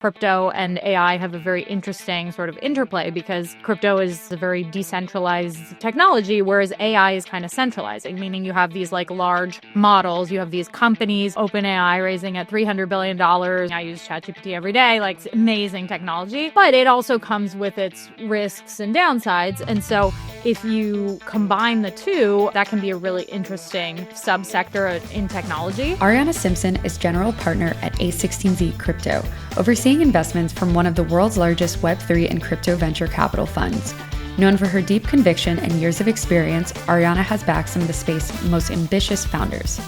crypto and AI have a very interesting sort of interplay because crypto is a very decentralized technology, whereas AI is kind of centralizing, meaning you have these like large models, you have these companies, OpenAI raising at $300 billion. I use ChatGPT every day, like it's amazing technology, but it also comes with its risks and downsides. And so if you combine the two, that can be a really interesting subsector in technology. Arianna Simpson is general partner at A16Z Crypto, overseeing investments from one of the world's largest Web3 and crypto venture capital funds. Known for her deep conviction and years of experience, Arianna has backed some of the space's most ambitious founders.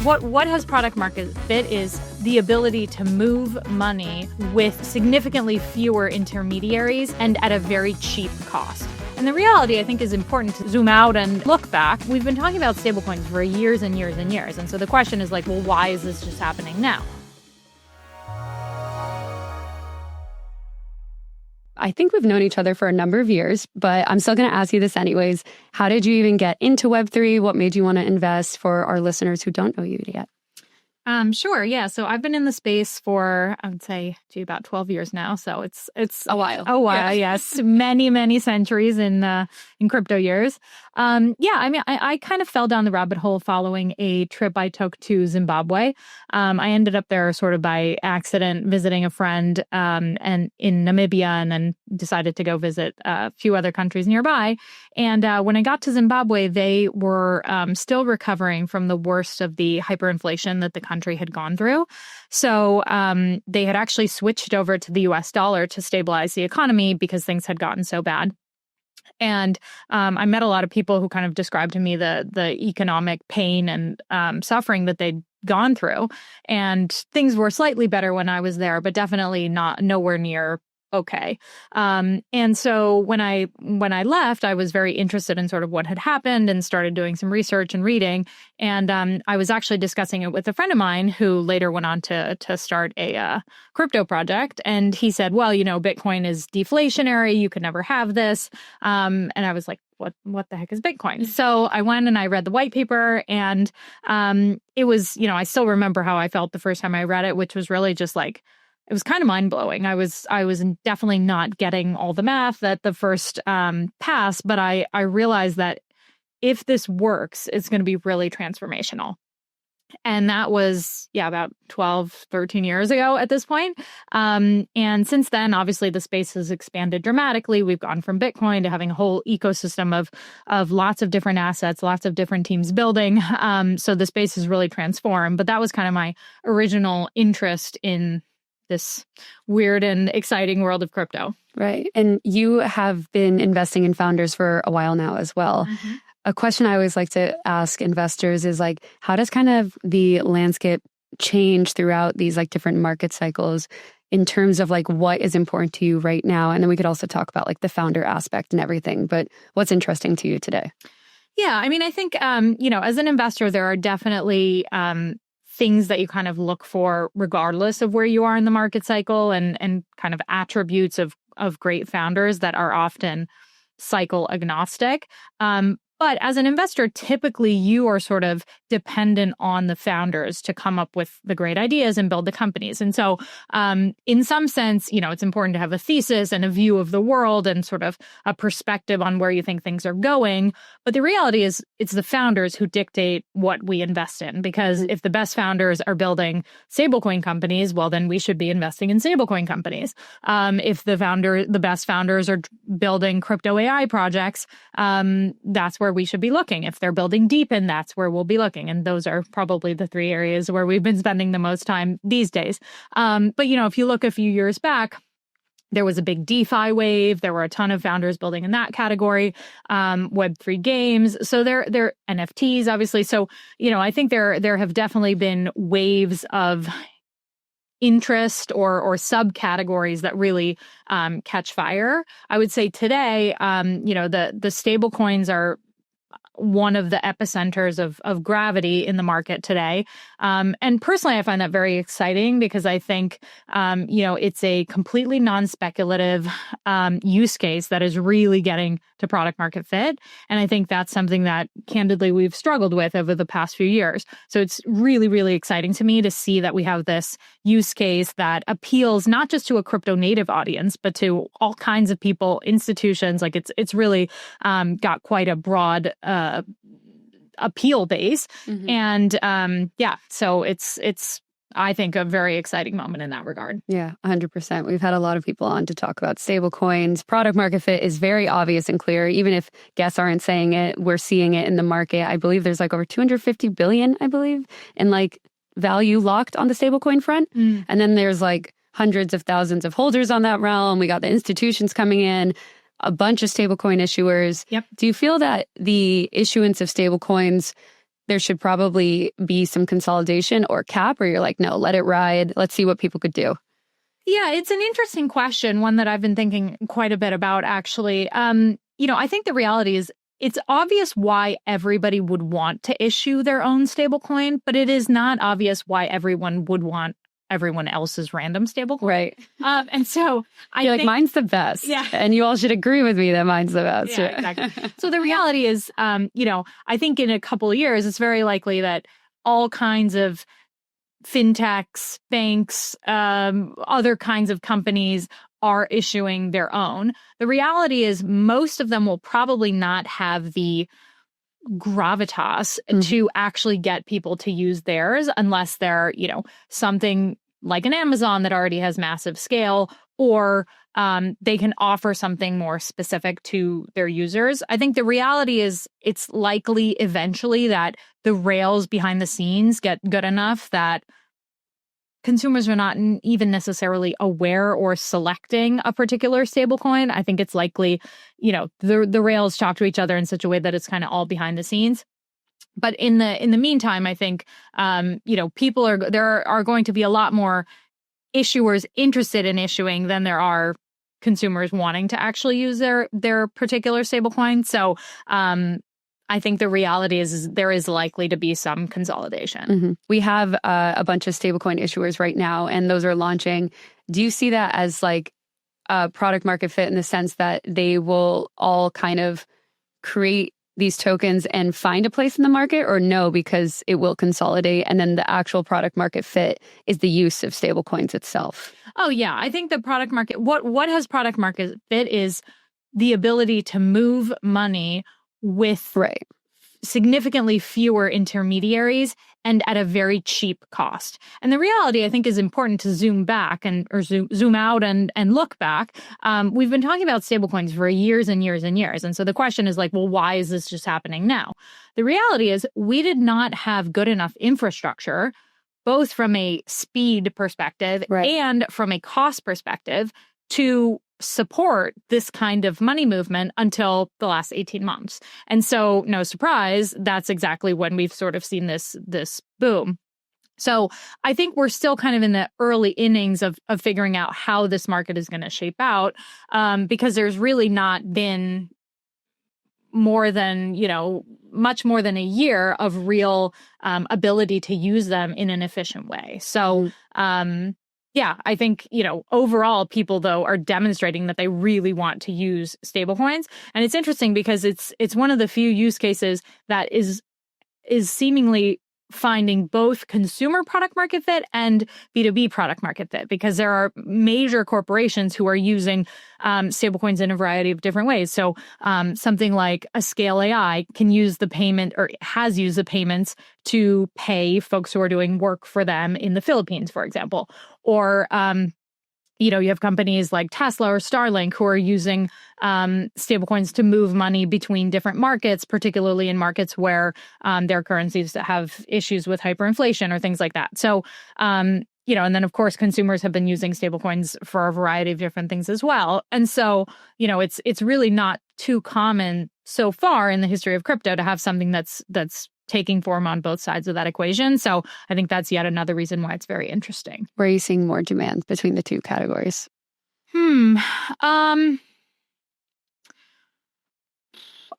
What has product market fit is the ability to move money with significantly fewer intermediaries and at a very cheap cost. And the reality, I think, is important to zoom out and look back. We've been talking about stablecoins for years and years and years. And so the question is like, well, why is this just happening now? I think we've known each other for a number of years, but I'm still going to ask you this anyways. How did you even get into Web3? What made you want to invest for our listeners who don't know you yet? Sure. Yeah. So I've been in the space for, I would say, about 12 years now. So it's a while. A while, Yeah. Yes. Many centuries in crypto years. I kind of fell down the rabbit hole following a trip I took to Zimbabwe. I ended up there sort of by accident visiting a friend and in Namibia, and then decided to go visit a few other countries nearby. And when I got to Zimbabwe, they were still recovering from the worst of the hyperinflation that the country had gone through. So they had actually switched over to the US dollar to stabilize the economy because things had gotten so bad. And I met a lot of people who kind of described to me the economic pain and suffering that they'd gone through. And things were slightly better when I was there, but definitely nowhere near okay. And so when I left, I was very interested in sort of what had happened and started doing some research and reading. And I was actually discussing it with a friend of mine who later went on to start a crypto project. And he said, well, Bitcoin is deflationary. You could never have this. And I was like, what the heck is Bitcoin? So I went and I read the white paper, and it was, I still remember how I felt the first time I read it, which was really just like, it was kind of mind-blowing. I was definitely not getting all the math at the first pass, but I realized that if this works, it's going to be really transformational. And that was, about 12, 13 years ago at this point. And since then, obviously, the space has expanded dramatically. We've gone from Bitcoin to having a whole ecosystem of lots of different assets, lots of different teams building. So the space has really transformed. But that was kind of my original interest in this weird and exciting world of crypto. Right. And you have been investing in founders for a while now as well. Mm-hmm. A question I always like to ask investors is like, how does kind of the landscape change throughout these like different market cycles in terms of like what is important to you right now? And then we could also talk about like the founder aspect and everything, but what's interesting to you today? Yeah. I mean, I think, as an investor, there are definitely things that you kind of look for regardless of where you are in the market cycle, and kind of attributes of great founders that are often cycle agnostic. But as an investor, typically you are sort of dependent on the founders to come up with the great ideas and build the companies. And so in some sense, it's important to have a thesis and a view of the world and sort of a perspective on where you think things are going. But the reality is it's the founders who dictate what we invest in, because if the best founders are building stablecoin companies, well, then we should be investing in stablecoin companies. If the best founders are building crypto AI projects, that's where we should be looking. If they're building DeFi, that's where we'll be looking. And those are probably the three areas where we've been spending the most time these days. But, if you look a few years back, there was a big DeFi wave. There were a ton of founders building in that category, Web3 games. So they're NFTs, obviously. So, I think there have definitely been waves of interest or subcategories that really catch fire. I would say today, the stable coins are one of the epicenters of gravity in the market today. And personally, I find that very exciting because I think, it's a completely non-speculative use case that is really getting to product market fit. And I think that's something that, candidly, we've struggled with over the past few years. So it's really, really exciting to me to see that we have this use case that appeals not just to a crypto native audience, but to all kinds of people, institutions. Like it's really got quite a broad appeal base. And so it's I think a very exciting moment in that regard. Yeah, 100%. We've had a lot of people on to talk about stablecoins. Product market fit is very obvious and clear. Even if guests aren't saying it, we're seeing it in the market. I believe there's like over 250 billion, in like value locked on the stablecoin front. And then there's like hundreds of thousands of holders on that realm. We got the institutions coming in, a bunch of stablecoin issuers. Yep. Do you feel that the issuance of stablecoins, there should probably be some consolidation or cap, or you're like, no, let it ride. Let's see what people could do? Yeah, it's an interesting question, one that I've been thinking quite a bit about, actually. I think the reality is it's obvious why everybody would want to issue their own stablecoin, but it is not obvious why everyone would want everyone else's random stablecoin. Right. And so I You're think, like, mine's the best. Yeah. And you all should agree with me that mine's the best. Yeah, exactly. So the reality is, I think in a couple of years, it's very likely that all kinds of fintechs, banks, other kinds of companies are issuing their own. The reality is most of them will probably not have the gravitas to actually get people to use theirs unless they're, something like an Amazon that already has massive scale, or they can offer something more specific to their users. I think the reality is it's likely eventually that the rails behind the scenes get good enough that consumers are not even necessarily aware or selecting a particular stablecoin. I think it's likely, the rails talk to each other in such a way that it's kind of all behind the scenes. But in the meantime, I think, there are going to be a lot more issuers interested in issuing than there are consumers wanting to actually use their particular stablecoin. So I think the reality is there is likely to be some consolidation. We have a bunch of stablecoin issuers right now, and those are launching. Do you see that as like a product market fit in the sense that they will all kind of create these tokens and find a place in the market, or no, because it will consolidate and then the actual product market fit is the use of stablecoins itself? Oh, yeah. I think the product market, what has product market fit is the ability to move money with significantly fewer intermediaries and at a very cheap cost. And the reality, I think, is important to zoom back or zoom out and look back. We've been talking about stablecoins for years and years and years. And so the question is like, well, why is this just happening now? The reality is we did not have good enough infrastructure, both from a speed perspective and from a cost perspective, to support this kind of money movement until the last 18 months. And so, no surprise, that's exactly when we've sort of seen this boom. So I think we're still kind of in the early innings of figuring out how this market is going to shape out, because there's really not been much more than a year of real ability to use them in an efficient way. So, yeah, I think, overall people, though, are demonstrating that they really want to use stablecoins. And it's interesting because it's one of the few use cases that is seemingly finding both consumer product market fit and B2B product market fit, because there are major corporations who are using stablecoins in a variety of different ways. So something like a Scale AI can use the payment, or has used the payments to pay folks who are doing work for them in the Philippines, for example. Or you have companies like Tesla or Starlink who are using stablecoins to move money between different markets, particularly in markets where their currencies have issues with hyperinflation or things like that. So, and then, of course, consumers have been using stablecoins for a variety of different things as well. And so, it's really not too common so far in the history of crypto to have something that's taking form on both sides of that equation. So I think that's yet another reason why it's very interesting. Where are you seeing more demand between the two categories? I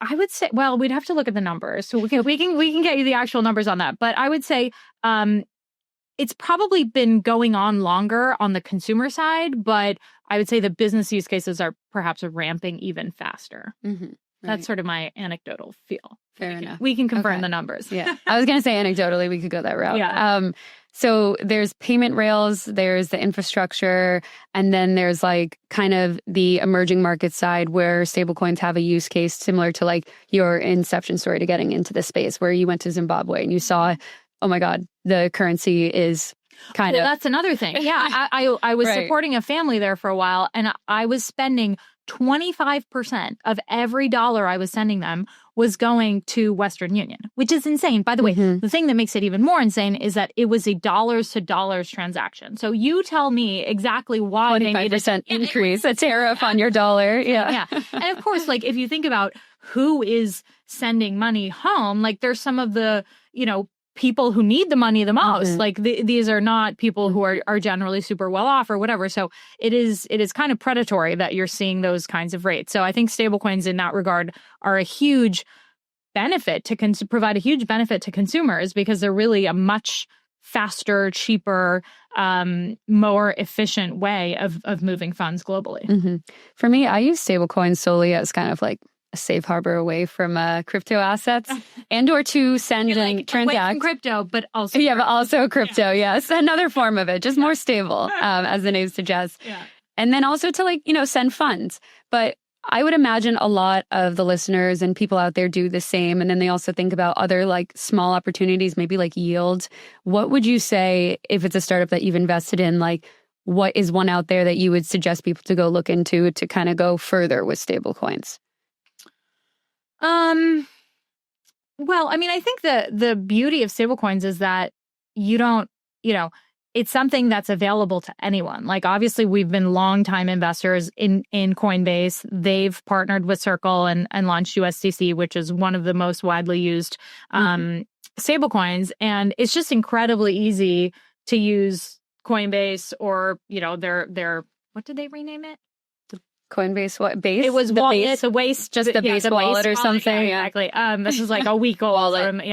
I would say, well, we'd have to look at the numbers. So we can get you the actual numbers on that. But I would say it's probably been going on longer on the consumer side, but I would say the business use cases are perhaps ramping even faster. Mm-hmm. Right. That's sort of my anecdotal feel. Fair enough. We can confirm the numbers. Yeah. I was going to say anecdotally, we could go that route. Yeah. So there's payment rails, there's the infrastructure, and then there's like kind of the emerging market side where stablecoins have a use case similar to like your inception story to getting into the space where you went to Zimbabwe and you saw, oh my God, the currency is kind of... That's another thing. Yeah. I was supporting a family there for a while, and I was spending 25% of every dollar I was sending them was going to Western Union, which is insane. By the way, the thing that makes it even more insane is that it was a dollars to dollars transaction. So you tell me exactly why 25% increase, a tariff on your dollar. Yeah. And of course, like if you think about who is sending money home, like there's some of the, people who need the money the most. Like these are not people who are generally super well off or whatever. So it is kind of predatory that you're seeing those kinds of rates. So I think stablecoins in that regard are a huge benefit to provide a huge benefit to consumers because they're really a much faster, cheaper, more efficient way of moving funds globally. For me, I use stablecoins solely as kind of like a safe harbor away from crypto assets and or to send and transact. Away from crypto, but also but also crypto, yes. Another form of it, just more stable, as the name suggests. Yeah. And then also to send funds. But I would imagine a lot of the listeners and people out there do the same. And then they also think about other small opportunities, maybe like yield. What would you say if it's a startup that you've invested in, what is one out there that you would suggest people to go look into to kind of go further with stablecoins? Well, I mean, I think the beauty of stablecoins is that you don't, it's something that's available to anyone. Like, obviously, we've been longtime investors in Coinbase. They've partnered with Circle and launched USDC, which is one of the most widely used stablecoins. And it's just incredibly easy to use Coinbase or, their what did they rename it? Coinbase, what base? It was the wallet. base, it's a waste, just the base wallet or something. Yeah, exactly. This is like a week old. But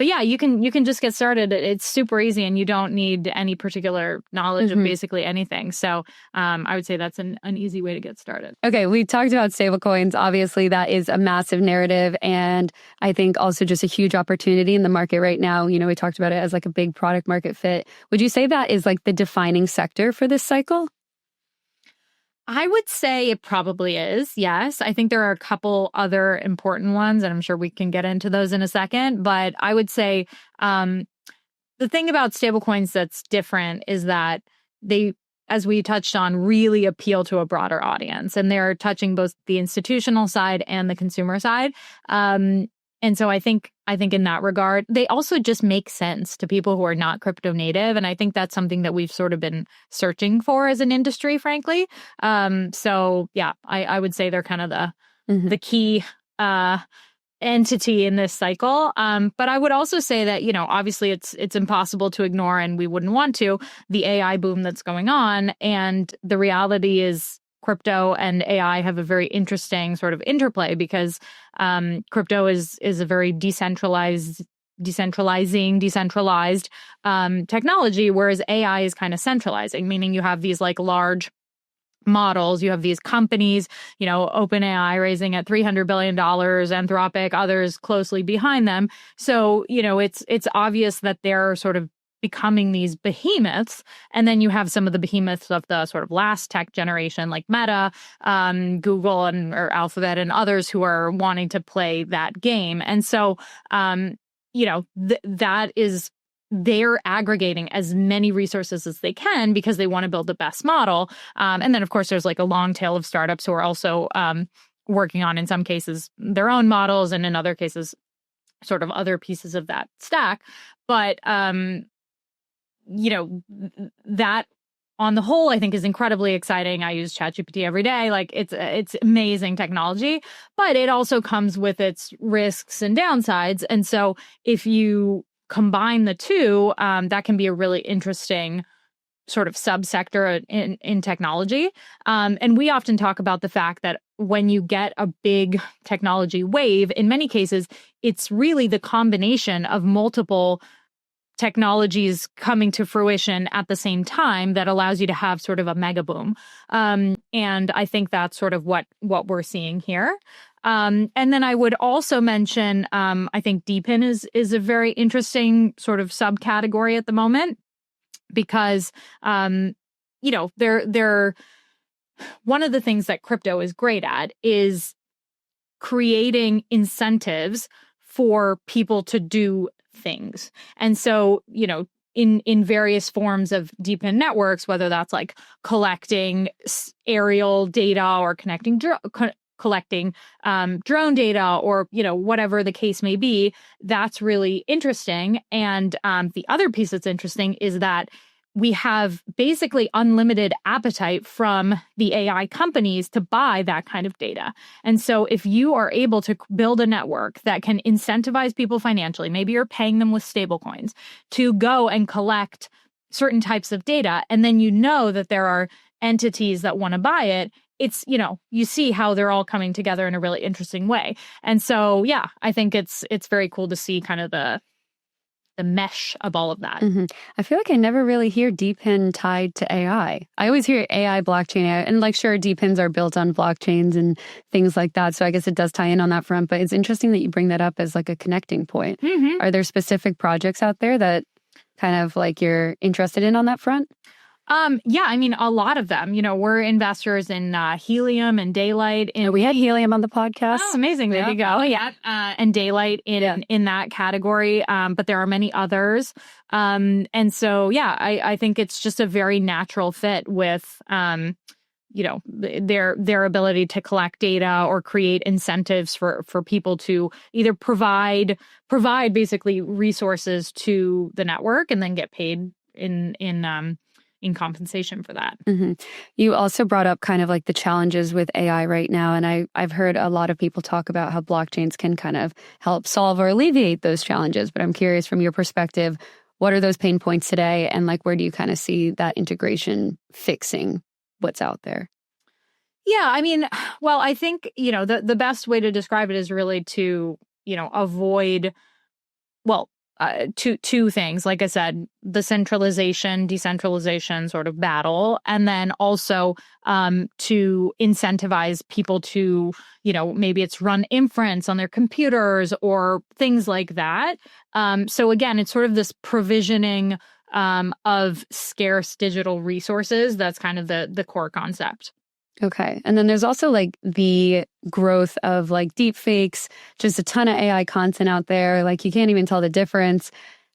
yeah, you can just get started. It's super easy, and you don't need any particular knowledge of basically anything. So I would say that's an easy way to get started. Okay, we talked about stablecoins. Obviously, that is a massive narrative, and I think also just a huge opportunity in the market right now. We talked about it as like a big product market fit. Would you say that is like the defining sector for this cycle? I would say it probably is, yes. I think there are a couple other important ones, and I'm sure we can get into those in a second. But I would say the thing about stablecoins that's different is that they, as we touched on, really appeal to a broader audience. And they're touching both the institutional side and the consumer side. And so I think in that regard, they also just make sense to people who are not crypto native. And I think that's something that we've sort of been searching for as an industry, frankly. So yeah, I would say they're kind of the key entity in this cycle. But I would also say that, obviously it's impossible to ignore, and we wouldn't want to, the AI boom that's going on. And the reality is crypto and AI have a very interesting sort of interplay because crypto is a very decentralized technology, whereas AI is kind of centralizing, meaning you have these large models, you have these companies, OpenAI raising at $300 billion, Anthropic, others closely behind them. So, it's obvious that they're sort of becoming these behemoths. And then you have some of the behemoths of the sort of last tech generation, like Meta, Google or Alphabet and others who are wanting to play that game. And so, that is, they're aggregating as many resources as they can because they want to build the best model. And then, of course, there's a long tail of startups who are also working on, in some cases, their own models, and in other cases, sort of other pieces of that stack. But that on the whole, I think is incredibly exciting. I use ChatGPT every day. It's amazing technology, but it also comes with its risks and downsides. And so if you combine the two, that can be a really interesting sort of subsector in technology. And we often talk about the fact that when you get a big technology wave, in many cases, it's really the combination of multiple technologies coming to fruition at the same time that allows you to have sort of a mega boom. And I think that's sort of what we're seeing here. And then I would also mention, I think DePIN is a very interesting sort of subcategory at the moment because, they're one of the things that crypto is great at is creating incentives for people to do things. And so, in various forms of DePIN networks, whether that's like collecting aerial data or collecting drone data or, whatever the case may be, that's really interesting. And the other piece that's interesting is that we have basically unlimited appetite from the AI companies to buy that kind of data. And so if you are able to build a network that can incentivize people financially, maybe you're paying them with stablecoins to go and collect certain types of data, and then that there are entities that want to buy it, it's, you see how they're all coming together in a really interesting way. And so, yeah, I think it's very cool to see kind of the mesh of all of that. Mm-hmm. I feel like I never really hear DePIN tied to AI. I always hear AI, blockchain, AI, and sure, DePINs are built on blockchains and things like that. So I guess it does tie in on that front, but it's interesting that you bring that up as a connecting point. Mm-hmm. Are there specific projects out there that kind of you're interested in on that front? Yeah, I mean, a lot of them. We're investors in Helium and Daylight. We had Helium on the podcast. Oh, amazing. There you go. Yeah. And Daylight in that category. But there are many others. And so, yeah, I think it's just a very natural fit with, their ability to collect data or create incentives for people to either provide basically resources to the network and then get paid in compensation for that. Mm-hmm. You also brought up kind of the challenges with AI right now. And I've heard a lot of people talk about how blockchains can kind of help solve or alleviate those challenges. But I'm curious from your perspective, what are those pain points today? And where do you kind of see that integration fixing what's out there? Yeah, I mean, well, I think, the best way to describe it is really to, avoid, two things. Like I said, the centralization, decentralization sort of battle, and then also to incentivize people to, maybe it's run inference on their computers or things like that. So again, it's sort of this provisioning of scarce digital resources. That's kind of the core concept. Okay. And then there's also the growth of deep fakes, just a ton of AI content out there. You can't even tell the difference.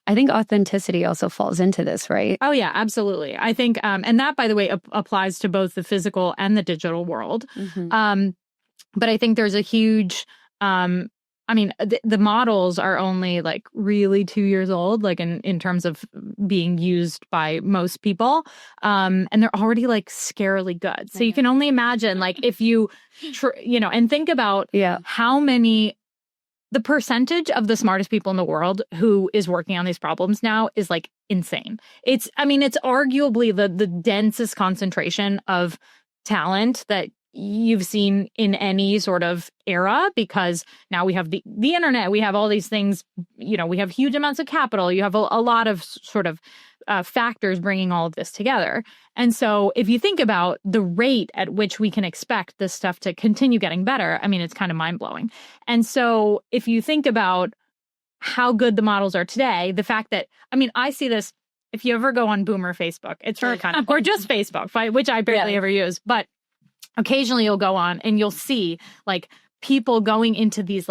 I think authenticity also falls into this, right? Oh, yeah, absolutely. I think, and that, by the way, applies to both the physical and the digital world. Mm-hmm. But I think there's a huge, the models are only really 2 years old, in terms of being used by most people. And they're already scarily good. So you can only imagine if you, and think about how many, the percentage of the smartest people in the world who is working on these problems now is insane. It's arguably the densest concentration of talent that you've seen in any sort of era, because now we have the internet, we have all these things, we have huge amounts of capital, you have a lot of sort of factors bringing all of this together. And so if you think about the rate at which we can expect this stuff to continue getting better, it's kind of mind-blowing. And so if you think about how good the models are today, the fact that, I see this, if you ever go on Boomer Facebook, it's really kind of, or just Facebook, which I barely ever use, but occasionally you'll go on and you'll see people going into these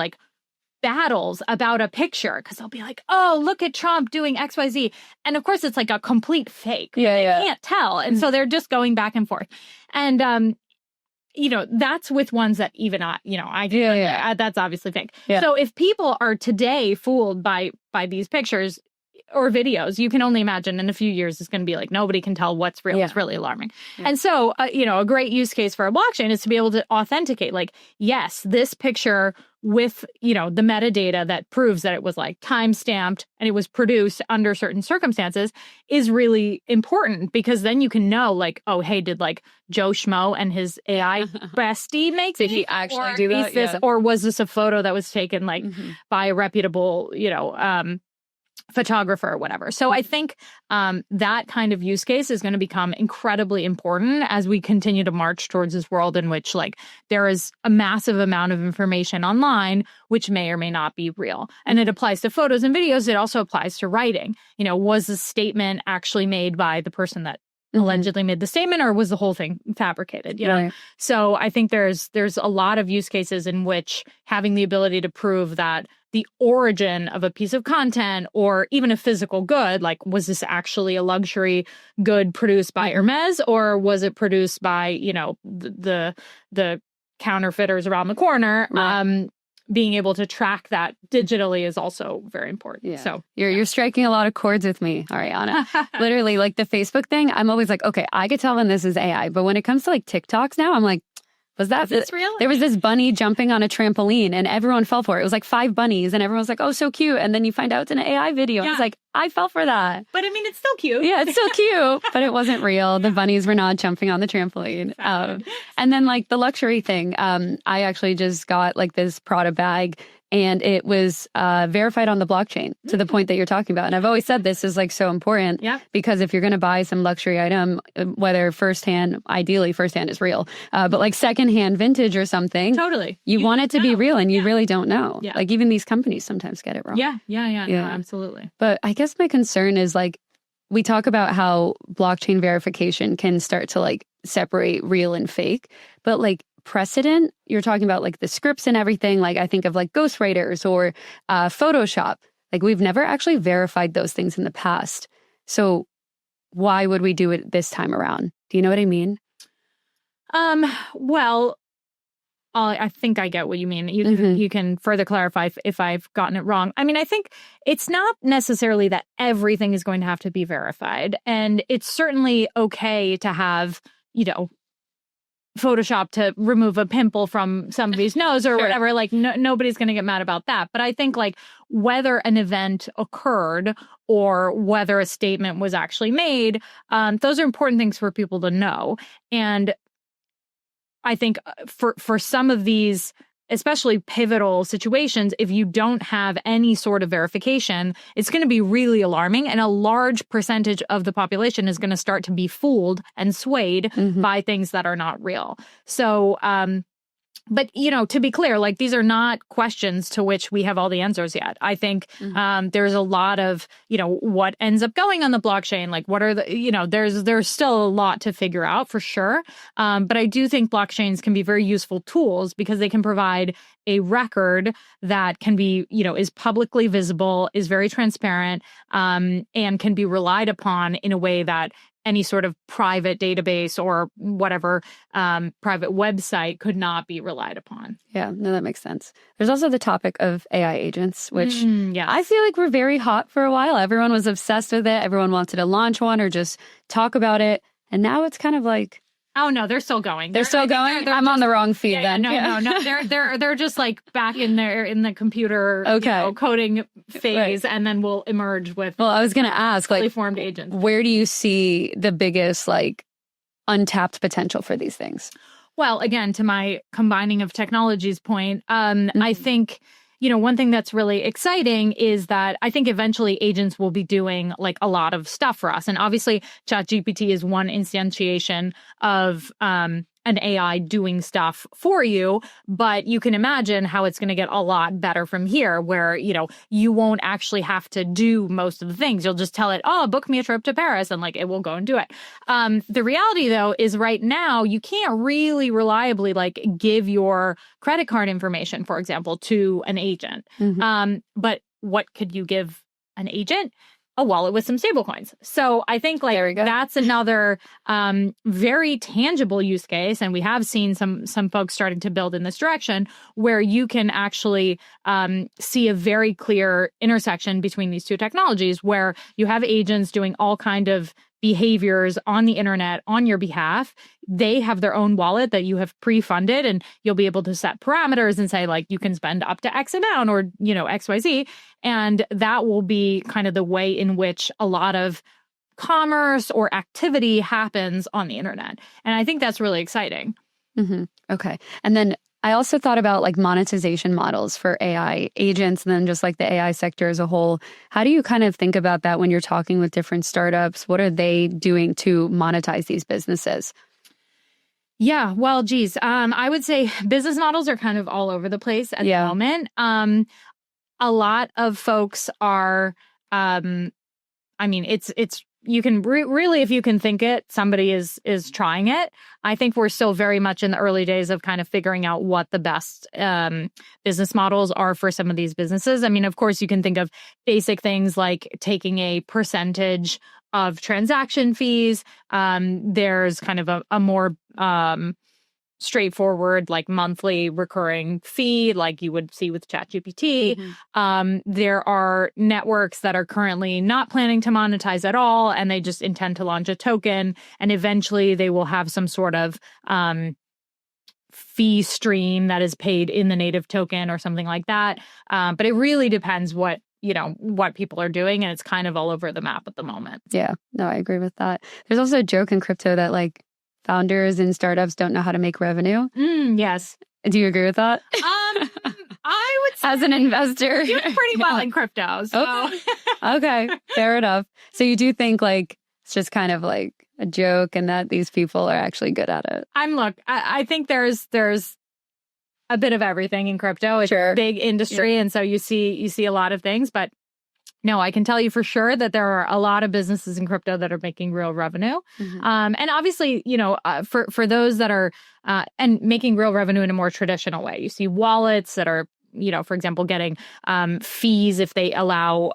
battles about a picture because they'll be oh, look at Trump doing XYZ. And of course it's a complete fake. Yeah. You can't tell. And so they're just going back and forth. And, that's with ones that even that's obviously fake. Yeah. So if people are today fooled by these pictures or videos, you can only imagine in a few years it's going to be nobody can tell what's real. It's really alarming. Yeah. And so, a great use case for a blockchain is to be able to authenticate, yes, this picture with, the metadata that proves that it was like time stamped and it was produced under certain circumstances is really important, because then you can know like, oh, hey, did like Joe Schmo and his AI bestie make Did he actually do that? This, or was this a photo that was taken like by a reputable, photographer or whatever. So I think that kind of use case is going to become incredibly important as we continue to march towards this world in which like there is a massive amount of information online which may or may not be real. And it applies to photos and videos. It also applies to writing. Was the statement actually made by the person that allegedly made the statement, or was the whole thing fabricated? Right. So I think there's a lot of use cases in which having the ability to prove that the origin of a piece of content or even a physical good, like was this actually a luxury good produced by Hermes, or was it produced by, the counterfeiters around the corner? Right. Being able to track that digitally is also very important. Yeah. So you're striking a lot of chords with me, Arianna. Literally, like the Facebook thing, I'm always like, okay, I could tell when this is AI. But when it comes to like TikToks now, I'm like, was this real? There was this bunny jumping on a trampoline and everyone fell for it. It was like 5 bunnies and everyone was like, oh, so cute. And then you find out it's an AI video. Yeah. I was like, I fell for that. But I mean, it's still cute. Yeah, it's still cute, but it wasn't real. The bunnies were not jumping on the trampoline. And then like the luxury thing, I actually just got like this Prada bag, and it was verified on the blockchain to the point that you're talking about. And I've always said this is like so important because if you're going to buy some luxury item, whether firsthand, ideally firsthand is real, but like secondhand vintage or something, totally, you want it to be real, and you really don't know. Yeah. Like even these companies sometimes get it wrong. Yeah. No, absolutely. But I guess my concern is like, we talk about how blockchain verification can start to like separate real and fake, but like precedent, you're talking about like the scripts and everything. Like I think of like ghostwriters or Photoshop. Like we've never actually verified those things in the past. So why would we do it this time around? Do you know what I mean? Well, I think I get what you mean. You can further clarify if I've gotten it wrong. I mean, I think it's not necessarily that everything is going to have to be verified. And it's certainly okay to have, Photoshop to remove a pimple from somebody's nose or whatever. Like nobody's going to get mad about that. But I think like whether an event occurred or whether a statement was actually made, those are important things for people to know. And I think for some of these, especially pivotal situations, if you don't have any sort of verification, it's going to be really alarming. And a large percentage of the population is going to start to be fooled and swayed by things that are not real. So, but, to be clear, like these are not questions to which we have all the answers yet. I think there's a lot of, what ends up going on the blockchain, like what are the, there's still a lot to figure out for sure. But I do think blockchains can be very useful tools because they can provide a record that can be, is publicly visible, is very transparent, and can be relied upon in a way that any sort of private database or whatever private website could not be relied upon. Yeah, no, that makes sense. There's also the topic of AI agents, which I feel like were very hot for a while. Everyone was obsessed with it. Everyone wanted to launch one or just talk about it. And now it's kind of like, oh no, they're still going. They're still going. I'm just on the wrong feed then. No. They're just like back in the computer coding phase, and then we'll emerge with. Well, I was going to ask, fully formed agents. Where do you see the biggest like untapped potential for these things? Well, again, to my combining of technologies point, I think. One thing that's really exciting is that I think eventually agents will be doing like a lot of stuff for us. And obviously ChatGPT is one instantiation of an AI doing stuff for you, but you can imagine how it's going to get a lot better from here where, you won't actually have to do most of the things. You'll just tell it, oh, book me a trip to Paris, and like it will go and do it. The reality though is right now you can't really reliably like give your credit card information, for example, to an agent. But what could you give an agent? A wallet with some stablecoins. So I think like that's another very tangible use case. And we have seen some folks starting to build in this direction where you can actually see a very clear intersection between these two technologies where you have agents doing all kind of behaviors on the internet on your behalf. They have their own wallet that you have pre-funded, and you'll be able to set parameters and say, like, you can spend up to X amount or, XYZ. And that will be kind of the way in which a lot of commerce or activity happens on the internet. And I think that's really exciting. Mm-hmm. Okay. And then I also thought about like monetization models for AI agents and then just like the AI sector as a whole. How do you kind of think about that when you're talking with different startups? What are they doing to monetize these businesses? Yeah, well, geez, I would say business models are kind of all over the place at the moment. A lot of folks are, it's you can really, if you can think it, somebody is trying it. I think we're still very much in the early days of kind of figuring out what the best business models are for some of these businesses. I mean, of course, you can think of basic things like taking a percentage of transaction fees. There's kind of a more straightforward, like monthly recurring fee, like you would see with ChatGPT. Mm-hmm. There are networks that are currently not planning to monetize at all, and they just intend to launch a token, and eventually they will have some sort of fee stream that is paid in the native token or something like that. But it really depends what people are doing, and it's kind of all over the map at the moment. Yeah, no, I agree with that. There's also a joke in crypto that like founders and startups don't know how to make revenue. Yes. Do you agree with that? I would say as an investor, you're pretty well in crypto. So. Okay, fair enough. So you do think like it's just kind of like a joke and that these people are actually good at it? I think there's a bit of everything in crypto. It's a big industry. Yeah. And so you see a lot of things, but no, I can tell you for sure that there are a lot of businesses in crypto that are making real revenue. Mm-hmm. And obviously, for those that are and making real revenue in a more traditional way, you see wallets that are, for example, getting fees if they allow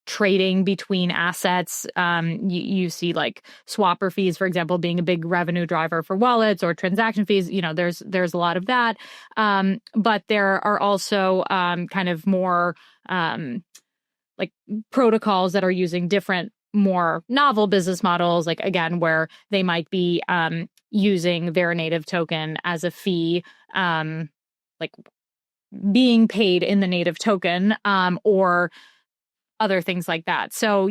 trading between assets. You see like swapper fees, for example, being a big revenue driver for wallets, or transaction fees. There's a lot of that. But there are also kind of more like protocols that are using different, more novel business models, like again, where they might be using their native token as a fee, like being paid in the native token, or other things like that. So,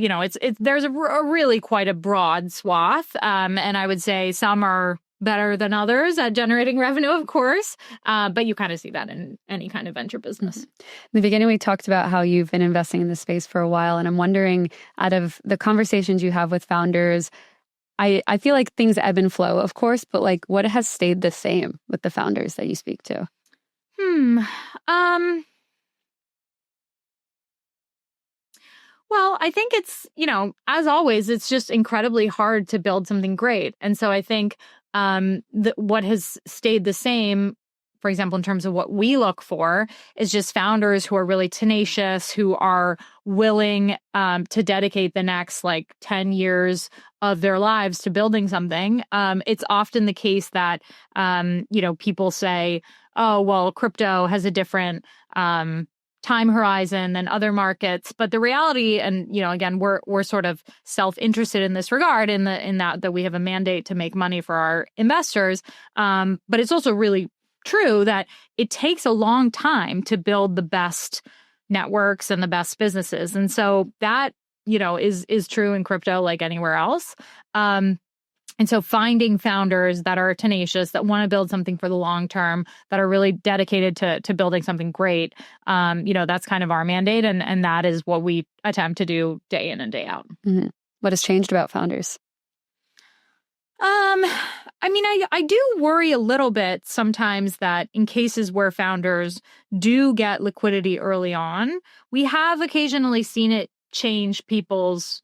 there's a really quite a broad swath. And I would say some are better than others at generating revenue, of course. But you kind of see that in any kind of venture business. Mm-hmm. In the beginning, we talked about how you've been investing in this space for a while. And I'm wondering, out of the conversations you have with founders, I feel like things ebb and flow, of course, but like what has stayed the same with the founders that you speak to? Well, I think it's, as always, it's just incredibly hard to build something great. And so I think what has stayed the same, for example, in terms of what we look for, is just founders who are really tenacious, who are willing to dedicate the next 10 years of their lives to building something. It's often the case that, people say, oh, well, crypto has a different time horizon than other markets. But the reality, and again, we're sort of self-interested in this regard, in that we have a mandate to make money for our investors. But it's also really true that it takes a long time to build the best networks and the best businesses. And so that, is true in crypto like anywhere else. And so finding founders that are tenacious, that want to build something for the long term, that are really dedicated to building something great, that's kind of our mandate. And that is what we attempt to do day in and day out. Mm-hmm. What has changed about founders? I do worry a little bit sometimes that in cases where founders do get liquidity early on, we have occasionally seen it change people's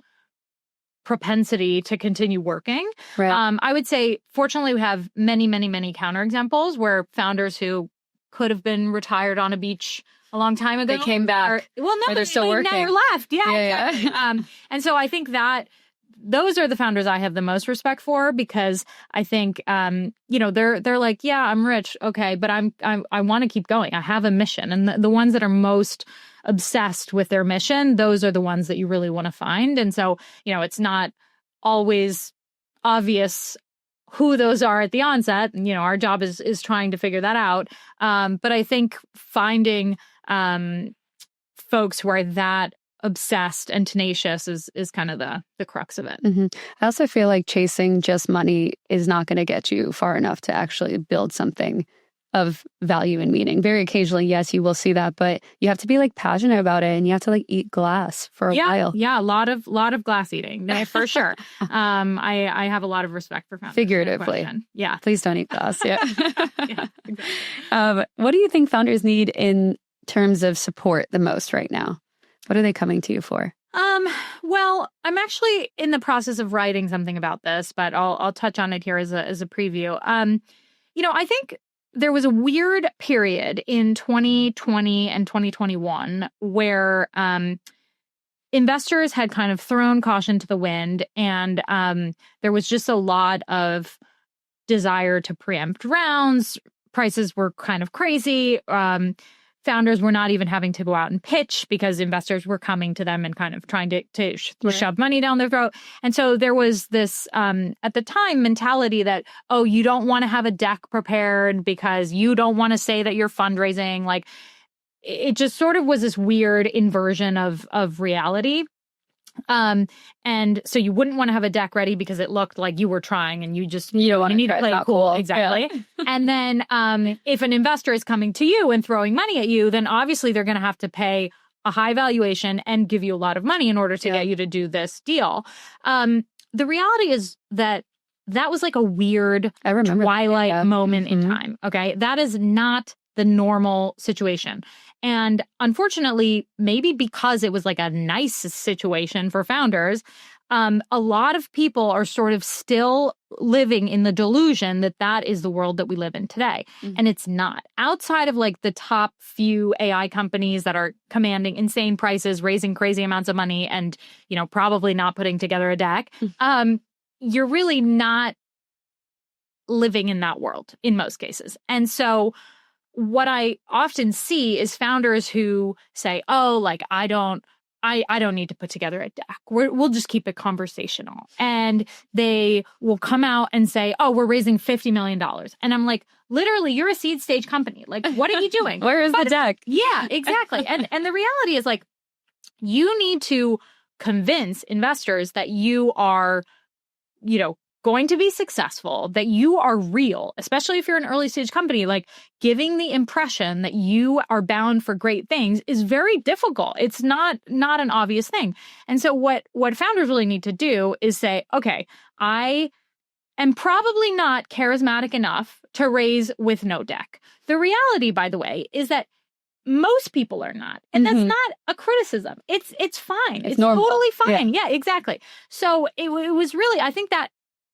propensity to continue working. Right. I would say, fortunately, we have many, many, many counterexamples where founders who could have been retired on a beach a long time ago, they came back. Or they're still working. Never left. Yeah. Exactly. And so I think that those are the founders I have the most respect for, because I think, they're like, yeah, I'm rich. Okay. But I want to keep going. I have a mission. And the ones that are most obsessed with their mission, those are the ones that you really want to find. And so, it's not always obvious who those are at the onset. And, our job is trying to figure that out. But I think finding folks who are that obsessed and tenacious is kind of the crux of it. Mm-hmm. I also feel like chasing just money is not going to get you far enough to actually build something of value and meaning. Very occasionally, yes, you will see that, but you have to be like passionate about it, and you have to like eat glass for a while. Yeah, a lot of glass eating, for sure. I have a lot of respect for founders. Figuratively. Yeah. Please don't eat glass. Yeah. Yeah, exactly. What do you think founders need in terms of support the most right now? What are they coming to you for? Well, I'm actually in the process of writing something about this, but I'll touch on it here as a preview. I think there was a weird period in 2020 and 2021 where investors had kind of thrown caution to the wind, and there was just a lot of desire to preempt rounds. Prices were kind of crazy. Founders were not even having to go out and pitch because investors were coming to them and kind of trying to shove money down their throat. And so there was this, at the time, mentality that, oh, you don't want to have a deck prepared because you don't want to say that you're fundraising. Like, it just sort of was this weird inversion of reality. And so you wouldn't want to have a deck ready because it looked like you were trying and you need to play it cool. Exactly. Yeah. And then if an investor is coming to you and throwing money at you, then obviously they're going to have to pay a high valuation and give you a lot of money in order to get you to do this deal. The reality is that was like a weird twilight moment in time. Okay. That is not the normal situation. And unfortunately, maybe because it was like a nice situation for founders, a lot of people are sort of still living in the delusion that is the world that we live in today. Mm-hmm. And it's not. Outside of like the top few AI companies that are commanding insane prices, raising crazy amounts of money, and, probably not putting together a deck, you're really not living in that world in most cases. And so what I often see is founders who say, oh, like, I don't need to put together a deck. We'll just keep it conversational. And they will come out and say, oh, we're raising $50 million. And I'm like, literally, you're a seed stage company. Like, what are you doing? Where is the deck? Yeah, exactly. And the reality is, like, you need to convince investors that you are, going to be successful, that you are real, especially if you're an early stage company. Like, giving the impression that you are bound for great things is very difficult. It's not an obvious thing. And so what founders really need to do is say, okay, I am probably not charismatic enough to raise with no deck. The reality, by the way, is that most people are not. And that's not a criticism. It's fine. It's totally fine. Yeah, exactly. So it was really, I think that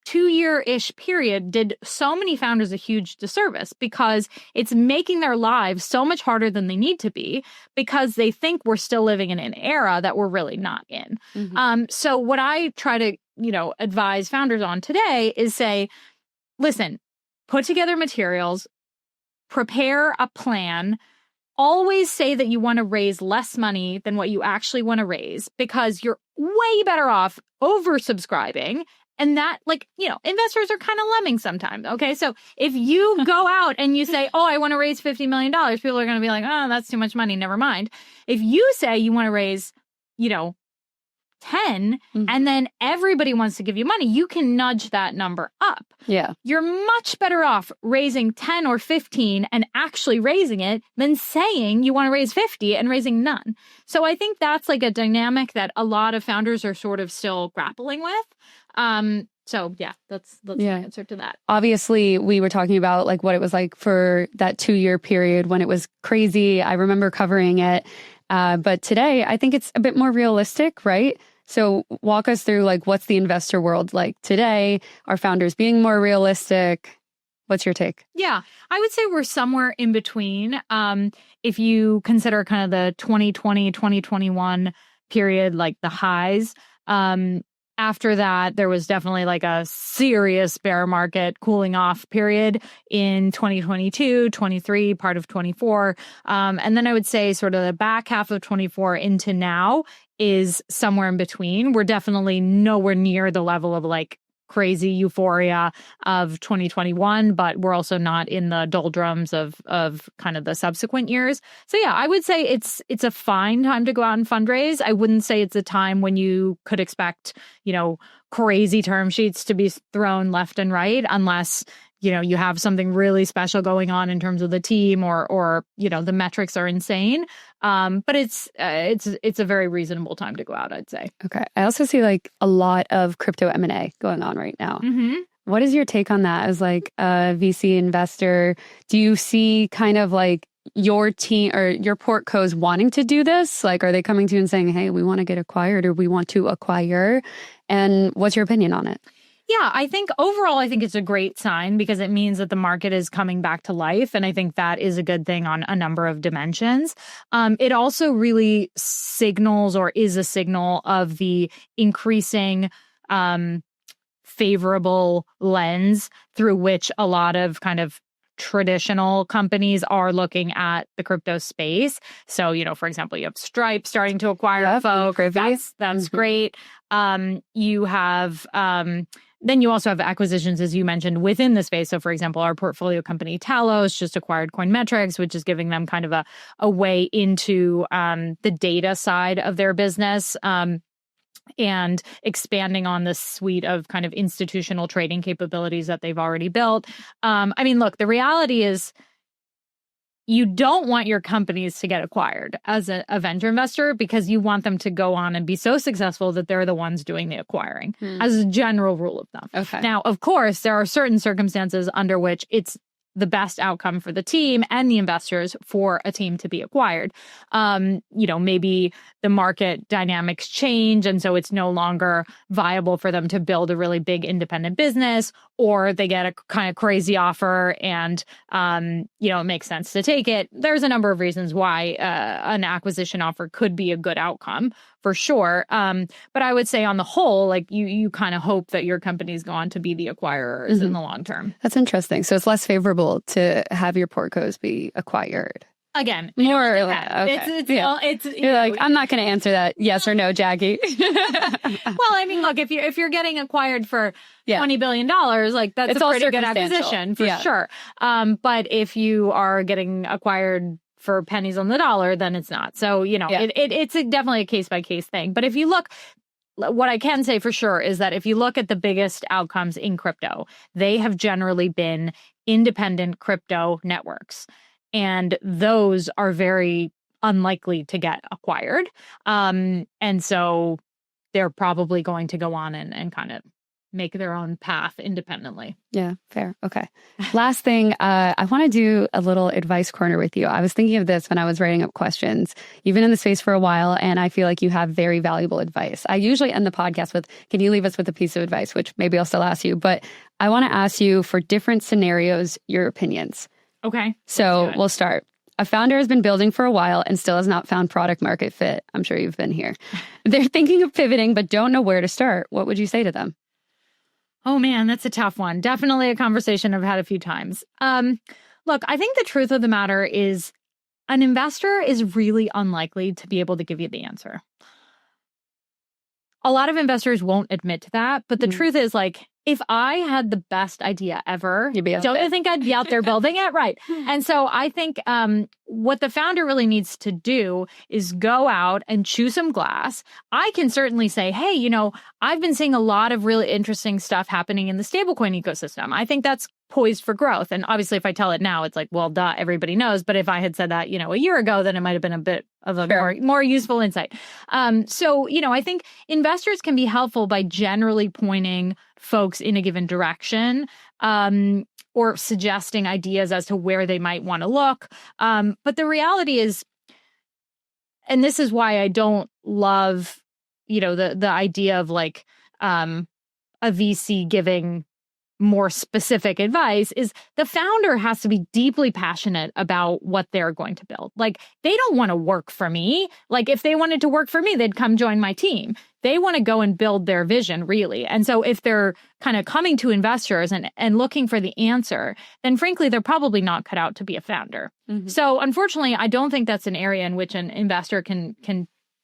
2-year-ish period did so many founders a huge disservice, because it's making their lives so much harder than they need to be, because they think we're still living in an era that we're really not in. So what I try to, advise founders on today is say, listen, put together materials, prepare a plan. Always say that you want to raise less money than what you actually want to raise, because you're way better off oversubscribing. And that, investors are kind of lemmings sometimes. Okay. So if you go out and you say, oh, I want to raise $50 million, people are going to be like, oh, that's too much money. Never mind. If you say you want to raise, 10, and then everybody wants to give you money, you can nudge that number up. Yeah. You're much better off raising 10 or 15 and actually raising it than saying you want to raise 50 and raising none. So I think that's like a dynamic that a lot of founders are sort of still grappling with. So yeah, that's the answer to that. Obviously, we were talking about like what it was like for that 2-year period when it was crazy. I remember covering it. But today, I think it's a bit more realistic, right? So walk us through, like, what's the investor world like today? Are founders being more realistic? What's your take? Yeah, I would say we're somewhere in between. If you consider kind of the 2020, 2021 period, like the highs, After that, there was definitely like a serious bear market cooling off period in 2022, 23, part of 24. And then I would say sort of the back half of 24 into now is somewhere in between. We're definitely nowhere near the level of like crazy euphoria of 2021, but we're also not in the doldrums of kind of the subsequent years. So yeah, I would say it's a fine time to go out and fundraise. I wouldn't say it's a time when you could expect, crazy term sheets to be thrown left and right unless you have something really special going on in terms of the team or the metrics are insane. But it's a very reasonable time to go out, I'd say. Okay. I also see like a lot of crypto M&A going on right now. Mm-hmm. What is your take on that as like a VC investor? Do you see kind of like your team or your portcos wanting to do this? Like, are they coming to you and saying, hey, we want to get acquired or we want to acquire? And what's your opinion on it? Yeah, I think overall, I think it's a great sign because it means that the market is coming back to life. And I think that is a good thing on a number of dimensions. It also really signals or is a signal of the increasing favorable lens through which a lot of kind of traditional companies are looking at the crypto space. So, for example, you have Stripe starting to acquire folks. That's great. You have then you also have acquisitions, as you mentioned, within the space. So, for example, our portfolio company Talos just acquired Coinmetrics, which is giving them kind of a way into the data side of their business. And expanding on the suite of kind of institutional trading capabilities that they've already built. I mean, look, the reality is you don't want your companies to get acquired as a venture investor because you want them to go on and be so successful that they're the ones doing the acquiring as a general rule of thumb. Okay. Now, of course, there are certain circumstances under which it's the best outcome for the team and the investors for a team to be acquired. Maybe the market dynamics change, and so it's no longer viable for them to build a really big independent business, or they get a kind of crazy offer and, it makes sense to take it. There's a number of reasons why an acquisition offer could be a good outcome for sure. But I would say on the whole, like you kind of hope that your company's going to be the acquirers in the long term. That's interesting. So it's less favorable to have your portcos be acquired. Again, more. Okay. You're like, I'm not going to answer that yes or no, Jackie. Well, I mean, look, if you're getting acquired for $20 billion, like that's a pretty good acquisition for sure. But if you are getting acquired for pennies on the dollar, then it's not. So, it's definitely a case by case thing. But if you look, what I can say for sure is that if you look at the biggest outcomes in crypto, they have generally been independent crypto networks. And those are very unlikely to get acquired. And so they're probably going to go on and kind of make their own path independently. Yeah, fair. Okay. Last thing, I want to do a little advice corner with you. I was thinking of this when I was writing up questions. You've been in the space for a while, and I feel like you have very valuable advice. I usually end the podcast with, can you leave us with a piece of advice, which maybe I'll still ask you, but I want to ask you for different scenarios, your opinions. Okay. So we'll start. A founder has been building for a while and still has not found product market fit. I'm sure you've been here. They're thinking of pivoting, but don't know where to start. What would you say to them? Oh man, that's a tough one. Definitely a conversation I've had a few times. Look, I think the truth of the matter is an investor is really unlikely to be able to give you the answer. A lot of investors won't admit to that, but the truth is, like, if I had the best idea ever, don't you think I'd be out there building it? Right. And so I think what the founder really needs to do is go out and chew some glass. I can certainly say, hey, I've been seeing a lot of really interesting stuff happening in the stablecoin ecosystem. I think that's poised for growth. And obviously, if I tell it now, it's like, well, duh, everybody knows. But if I had said that, a year ago, then it might have been a bit of a more useful insight. So, I think investors can be helpful by generally pointing folks in a given direction, or suggesting ideas as to where they might want to look. But the reality is, and this is why I don't love, the idea of like a VC giving more specific advice is the founder has to be deeply passionate about what they're going to build. Like, they don't want to work for me. Like, if they wanted to work for me, they'd come join my team. They want to go and build their vision, really. And so if they're kind of coming to investors and looking for the answer, then frankly, they're probably not cut out to be a founder. Mm-hmm. So unfortunately, I don't think that's an area in which an investor can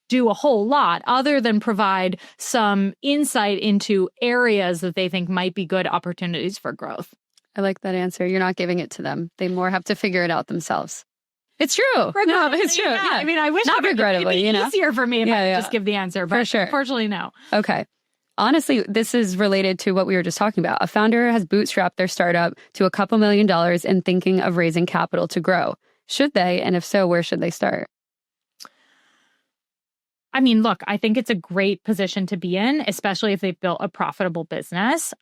do a whole lot other than provide some insight into areas that they think might be good opportunities for growth. I like that answer. You're not giving it to them. They more have to figure it out themselves. It's true. No, it's true. Yeah. I mean, I wish not regrettably, it'd be easier for me if I could just give the answer, but unfortunately, no. Okay. Honestly, this is related to what we were just talking about. A founder has bootstrapped their startup to a couple $1 million and thinking of raising capital to grow. Should they? And if so, where should they start? I mean, look, I think it's a great position to be in, especially if they've built a profitable business.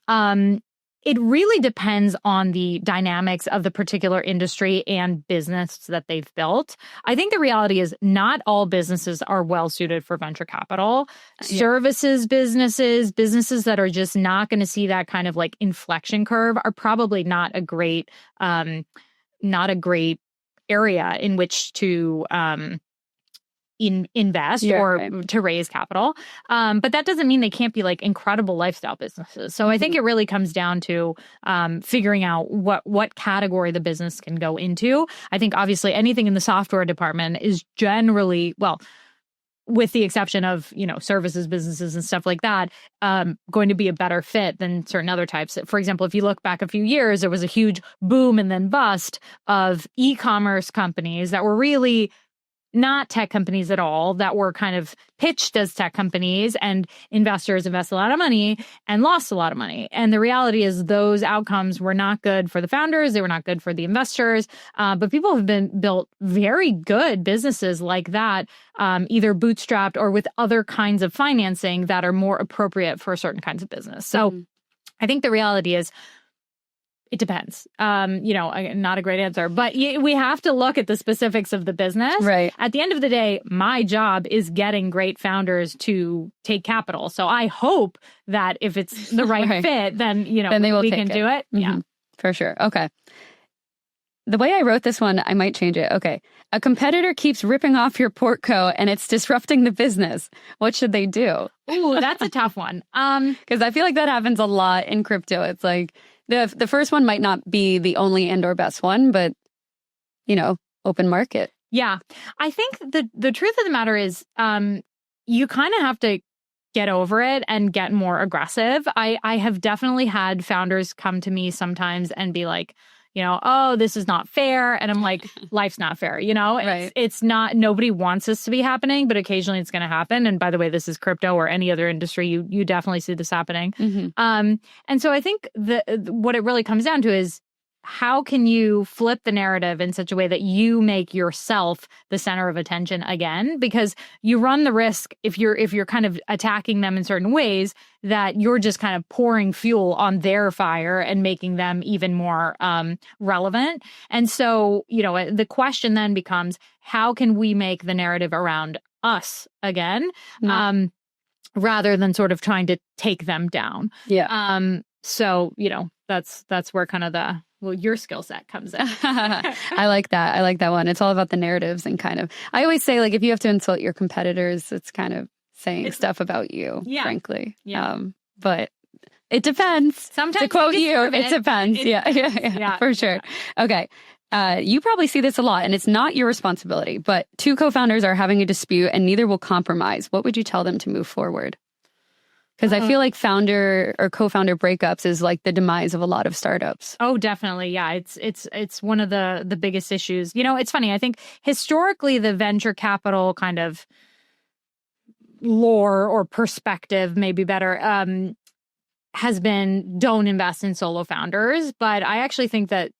It really depends on the dynamics of the particular industry and business that they've built. I think the reality is not all businesses are well suited for venture capital. Yeah. Services businesses that are just not going to see that kind of like inflection curve are probably not a great area in which to invest to raise capital. But that doesn't mean they can't be like incredible lifestyle businesses. So I think it really comes down to figuring out what category the business can go into. I think obviously anything in the software department is generally, well, with the exception of, services businesses and stuff like that, going to be a better fit than certain other types. For example, if you look back a few years, there was a huge boom and then bust of e-commerce companies that were really not tech companies at all, that were kind of pitched as tech companies, and investors invested a lot of money and lost a lot of money. And the reality is those outcomes were not good for the founders. They were not good for the investors. But people have built very good businesses like that, either bootstrapped or with other kinds of financing that are more appropriate for certain kinds of business. So I think the reality is, it depends. Not a great answer, but we have to look at the specifics of the business. Right. At the end of the day, my job is getting great founders to take capital. So I hope that if it's the right fit, then, then they will we can do it. Mm-hmm. Yeah. For sure. Okay. The way I wrote this one, I might change it. Okay. A competitor keeps ripping off your portco and it's disrupting the business. What should they do? Ooh, that's a tough one. Because I feel like that happens a lot in crypto. It's like, the first one might not be the only and or best one, but, open market. Yeah. I think the truth of the matter is you kind of have to get over it and get more aggressive. I have definitely had founders come to me sometimes and be like, oh, this is not fair. And I'm like, life's not fair. Right. It's not, nobody wants this to be happening, but occasionally it's going to happen. And by the way, this is crypto or any other industry. You definitely see this happening. Mm-hmm. And so I think what it really comes down to is, how can you flip the narrative in such a way that you make yourself the center of attention again? Because you run the risk, if you're kind of attacking them in certain ways, that you're just kind of pouring fuel on their fire and making them even more relevant. And so, the question then becomes, how can we make the narrative around us again, rather than sort of trying to take them down? Yeah. So, that's where kind of your skill set comes in. I like that. I like that one. It's all about the narratives and kind of, I always say, like, if you have to insult your competitors, it's kind of saying stuff about you, frankly. Yeah. But it depends. Sometimes, to quote you, it depends. Yeah, for sure. Okay. You probably see this a lot, and it's not your responsibility, but two co-founders are having a dispute and neither will compromise. What would you tell them to move forward? Because I feel like founder or co-founder breakups is like the demise of a lot of startups. Oh, definitely. Yeah. It's one of the biggest issues. It's funny. I think historically the venture capital kind of lore or perspective, maybe better, has been don't invest in solo founders. But I actually think that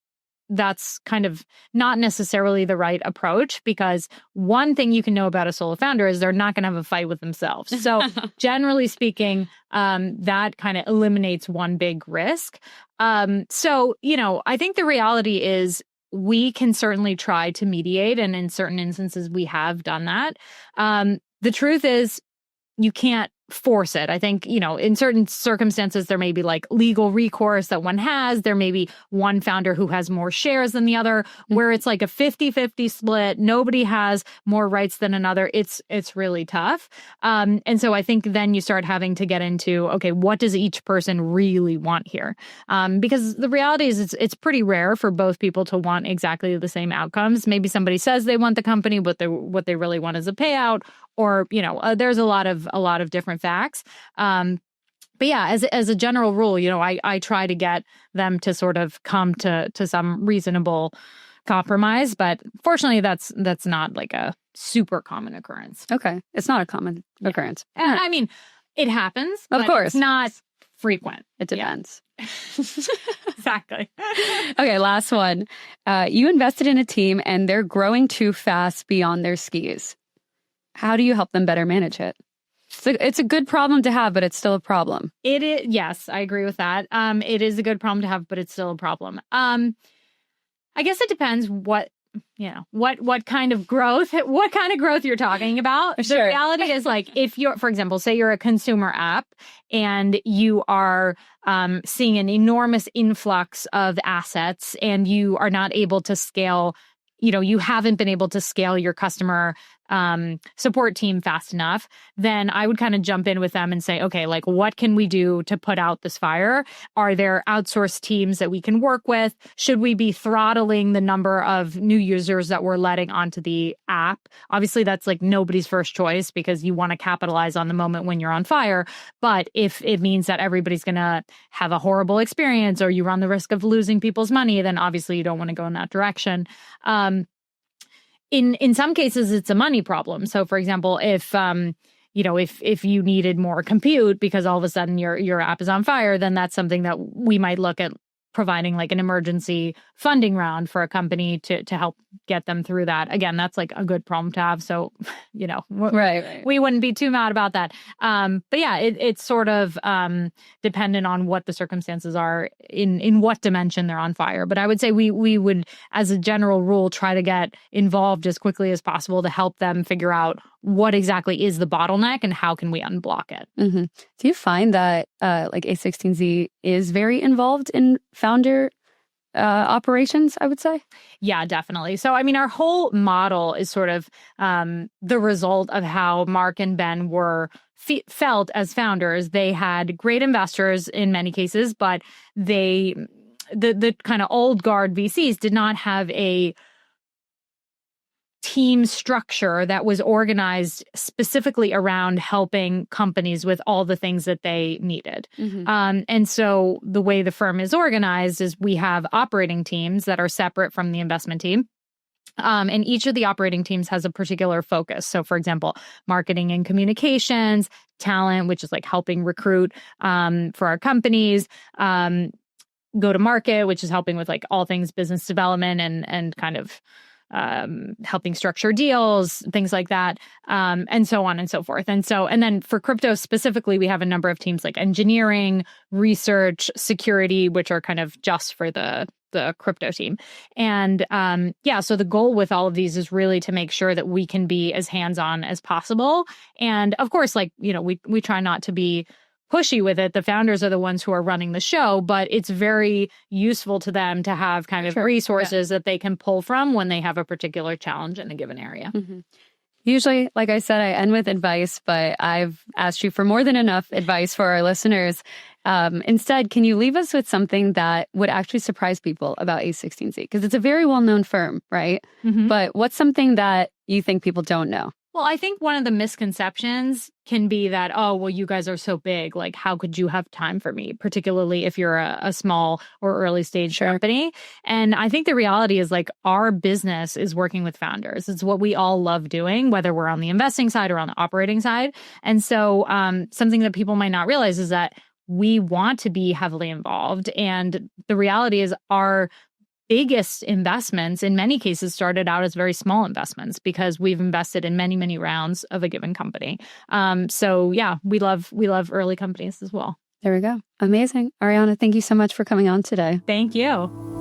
that's kind of not necessarily the right approach, because one thing you can know about a solo founder is they're not going to have a fight with themselves. So generally speaking, that kind of eliminates one big risk. So, I think the reality is we can certainly try to mediate, and in certain instances we have done that. The truth is, you can't force it. I think, in certain circumstances, there may be like legal recourse that one has. There may be one founder who has more shares than the other, where it's like a 50-50 split. Nobody has more rights than another. It's really tough. And so I think then you start having to get into, okay, what does each person really want here? Because the reality is it's pretty rare for both people to want exactly the same outcomes. Maybe somebody says they want the company, but what they really want is a payout, or, there's a lot of different facts. But yeah, as a general rule, I try to get them to sort of come to some reasonable compromise. But fortunately, that's not like a super common occurrence. Okay. It's not a common occurrence. And, I mean, it happens. Of course. It's not frequent. It depends. Yeah. Exactly. Okay, last one. You invested in a team and they're growing too fast beyond their skis. How do you help them better manage it? It's a good problem to have, but it's still a problem. It is. Yes, I agree with that. It is a good problem to have, but it's still a problem. I guess it depends what kind of growth you're talking about. Sure. The reality is, like, if you're, for example, say you're a consumer app and you are seeing an enormous influx of assets and you are not able to scale, you haven't been able to scale your customer support team fast enough, then I would kind of jump in with them and say, okay, like, what can we do to put out this fire? Are there outsourced teams that we can work with? Should we be throttling the number of new users that we're letting onto the app? Obviously, that's like nobody's first choice because you want to capitalize on the moment when you're on fire. But if it means that everybody's going to have a horrible experience or you run the risk of losing people's money, then obviously you don't want to go in that direction. In some cases, it's a money problem. So, for example, if you needed more compute because all of a sudden your app is on fire, then that's something that we might look at providing like an emergency funding round for a company to help get them through that. Again, that's like a good problem to have. So, right. We wouldn't be too mad about that. But yeah, it's sort of dependent on what the circumstances are in what dimension they're on fire. But I would say we would, as a general rule, try to get involved as quickly as possible to help them figure out what exactly is the bottleneck and how can we unblock it. Mm-hmm. Do you find that like A16Z is very involved in founder operations, I would say? Yeah, definitely. So, I mean, our whole model is sort of the result of how Mark and Ben were felt as founders. They had great investors in many cases, but the kind of old guard VCs did not have a team structure that was organized specifically around helping companies with all the things that they needed. Mm-hmm. And so the way the firm is organized is we have operating teams that are separate from the investment team. And each of the operating teams has a particular focus. So, for example, marketing and communications, talent, which is like helping recruit for our companies, go to market, which is helping with like all things business development and kind of helping structure deals, things like that, and so on and so forth. And then for crypto specifically, we have a number of teams like engineering, research, security, which are kind of just for the crypto team. And so the goal with all of these is really to make sure that we can be as hands-on as possible. And of course, like, we try not to be pushy with it. The founders are the ones who are running the show, but it's very useful to them to have kind of resources that they can pull from when they have a particular challenge in a given area. Mm-hmm. Usually, like I said, I end with advice, but I've asked you for more than enough advice for our listeners. Instead, can you leave us with something that would actually surprise people about A16Z? Because it's a very well-known firm, right? Mm-hmm. But what's something that you think people don't know? Well, I think one of the misconceptions can be that, oh, well, you guys are so big. Like, how could you have time for me, particularly if you're a small or early stage company? And I think the reality is like our business is working with founders. It's what we all love doing, whether we're on the investing side or on the operating side. And so something that people might not realize is that we want to be heavily involved. And the reality is our biggest investments in many cases started out as very small investments because we've invested in many, many rounds of a given company. So yeah, we love early companies as well. There we go. Amazing. Arianna, thank you so much for coming on today. Thank you.